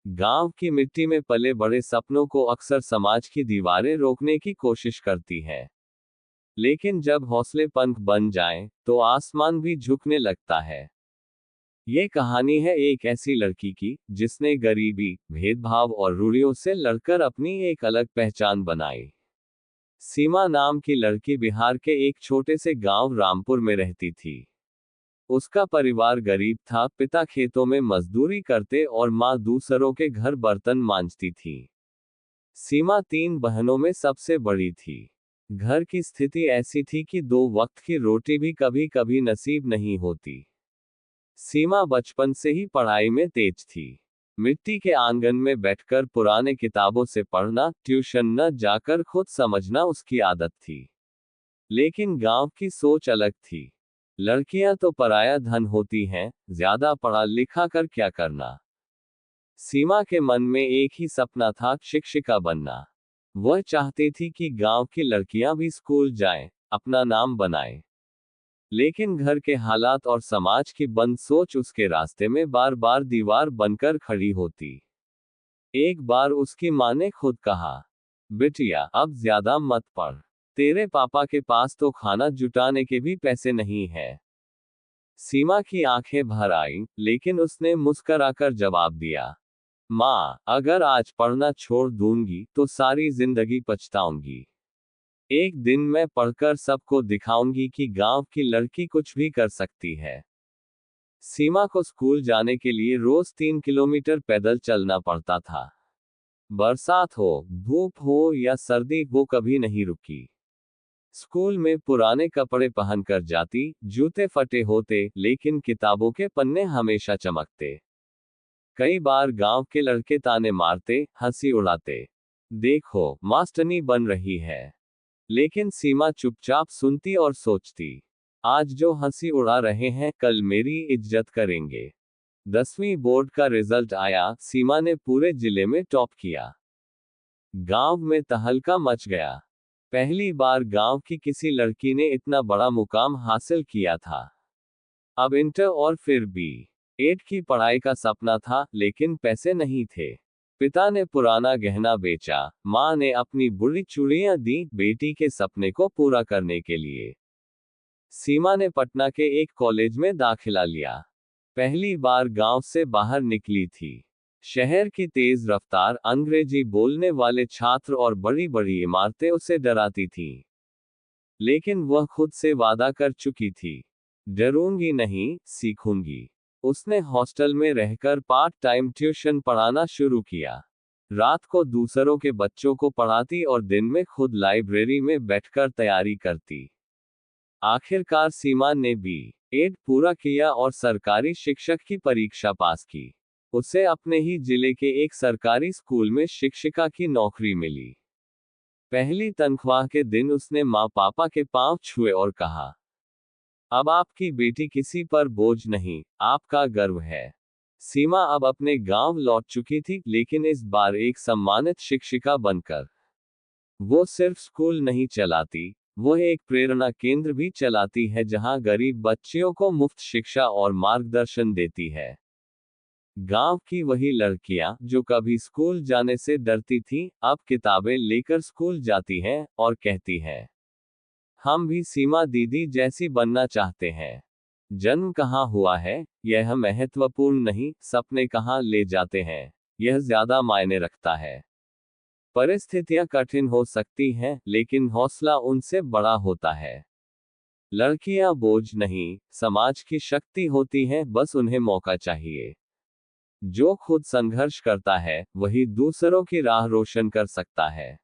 गांव की मिट्टी में पले बड़े सपनों को अक्सर समाज की दीवारें रोकने की कोशिश करती हैं। लेकिन जब हौसले पंख बन जाएं, तो आसमान भी झुकने लगता है। ये कहानी है एक ऐसी लड़की की, जिसने गरीबी, भेदभाव और रूढ़ियों से लड़कर अपनी एक अलग पहचान बनाई। सीमा नाम की लड़की बिहार के एक छोटे से गांव रामपुर में रहती थी। उसका परिवार गरीब था, पिता खेतों में मजदूरी करते और माँ दूसरों के घर बर्तन मांजती थी। सीमा 3 बहनों में सबसे बड़ी थी। घर की स्थिति ऐसी थी कि 2 वक्त की रोटी भी कभी कभी नसीब नहीं होती। सीमा बचपन से ही पढ़ाई में तेज थी। मिट्टी के आंगन में बैठकर पुराने किताबों से पढ़ना, ट्यूशन न जाकर खुद समझना उसकी आदत थी। लेकिन गांव की सोच अलग थी। लड़कियां तो पराया धन होती हैं, ज्यादा पढ़ा लिखा कर क्या करना। सीमा के मन में एक ही सपना था, शिक्षिका बनना। वह चाहती थी कि गांव की लड़कियां भी स्कूल जाएं, अपना नाम बनाएं। लेकिन घर के हालात और समाज की बंद सोच उसके रास्ते में बार बार दीवार बनकर खड़ी होती। एक बार उसकी मां ने खुद कहा, बिटिया अब ज्यादा मत पढ़। तेरे पापा के पास तो खाना जुटाने के भी पैसे नहीं है। सीमा की आंखें भर आईं, लेकिन उसने मुस्कराकर जवाब दिया, माँ, अगर आज पढ़ना छोड़ दूंगी तो सारी जिंदगी पछताऊंगी। एक दिन मैं पढ़कर सबको दिखाऊंगी कि गांव की लड़की कुछ भी कर सकती है। सीमा को स्कूल जाने के लिए रोज 3 किलोमीटर पैदल चलना पड़ता था। बरसात हो, धूप हो या सर्दी, वो कभी नहीं रुकी। स्कूल में पुराने कपड़े पहनकर जाती, जूते फटे होते, लेकिन किताबों के पन्ने हमेशा चमकते। कई बार गांव के लड़के ताने मारते, हंसी उड़ाते, देखो मास्टरनी बन रही है। लेकिन सीमा चुपचाप सुनती और सोचती, आज जो हंसी उड़ा रहे हैं कल मेरी इज्जत करेंगे। 10वीं बोर्ड का रिजल्ट आया, सीमा ने पूरे जिले में टॉप किया। गांव में तहलका मच गया। पहली बार गांव की किसी लड़की ने इतना बड़ा मुकाम हासिल किया था। अब इंटर और फिर बी.एड की पढ़ाई का सपना था, लेकिन पैसे नहीं थे। पिता ने पुराना गहना बेचा, मां ने अपनी बुरी चूड़ियां दी, बेटी के सपने को पूरा करने के लिए। सीमा ने पटना के एक कॉलेज में दाखिला लिया। पहली बार गांव से बाहर निकली थी। शहर की तेज रफ्तार, अंग्रेजी बोलने वाले छात्र और बड़ी बड़ी इमारतें उसे डराती थीं। लेकिन वह खुद से वादा कर चुकी थी, डरूंगी नहीं, सीखूंगी। उसने हॉस्टल में रहकर पार्ट टाइम ट्यूशन पढ़ाना शुरू किया। रात को दूसरों के बच्चों को पढ़ाती और दिन में खुद लाइब्रेरी में बैठकर तैयारी करती। आखिरकार सीमा ने बी.एड पूरा किया और सरकारी शिक्षक की परीक्षा पास की। उसे अपने ही जिले के एक सरकारी स्कूल में शिक्षिका की नौकरी मिली। पहली तनख्वाह के दिन उसने माँ पापा के पांव छुए और कहा, अब आपकी बेटी किसी पर बोझ नहीं, आपका गर्व है। सीमा अब अपने गांव लौट चुकी थी, लेकिन इस बार एक सम्मानित शिक्षिका बनकर। वो सिर्फ स्कूल नहीं चलाती, वो एक प्रेरणा केंद्र भी चलाती है, जहां गरीब बच्चियों को मुफ्त शिक्षा और मार्गदर्शन देती है। गांव की वही लड़कियां जो कभी स्कूल जाने से डरती थीं, अब किताबें लेकर स्कूल जाती हैं और कहती हैं, हम भी सीमा दीदी जैसी बनना चाहते हैं। जन्म कहाँ हुआ है, यह महत्वपूर्ण नहीं, सपने कहाँ ले जाते हैं, यह ज्यादा मायने रखता है। परिस्थितियां कठिन हो सकती हैं, लेकिन हौसला उनसे बड़ा होता है। लड़कियां बोझ नहीं, समाज की शक्ति होती हैं, बस उन्हें मौका चाहिए। जो खुद संघर्ष करता है, वही दूसरों की राह रोशन कर सकता है।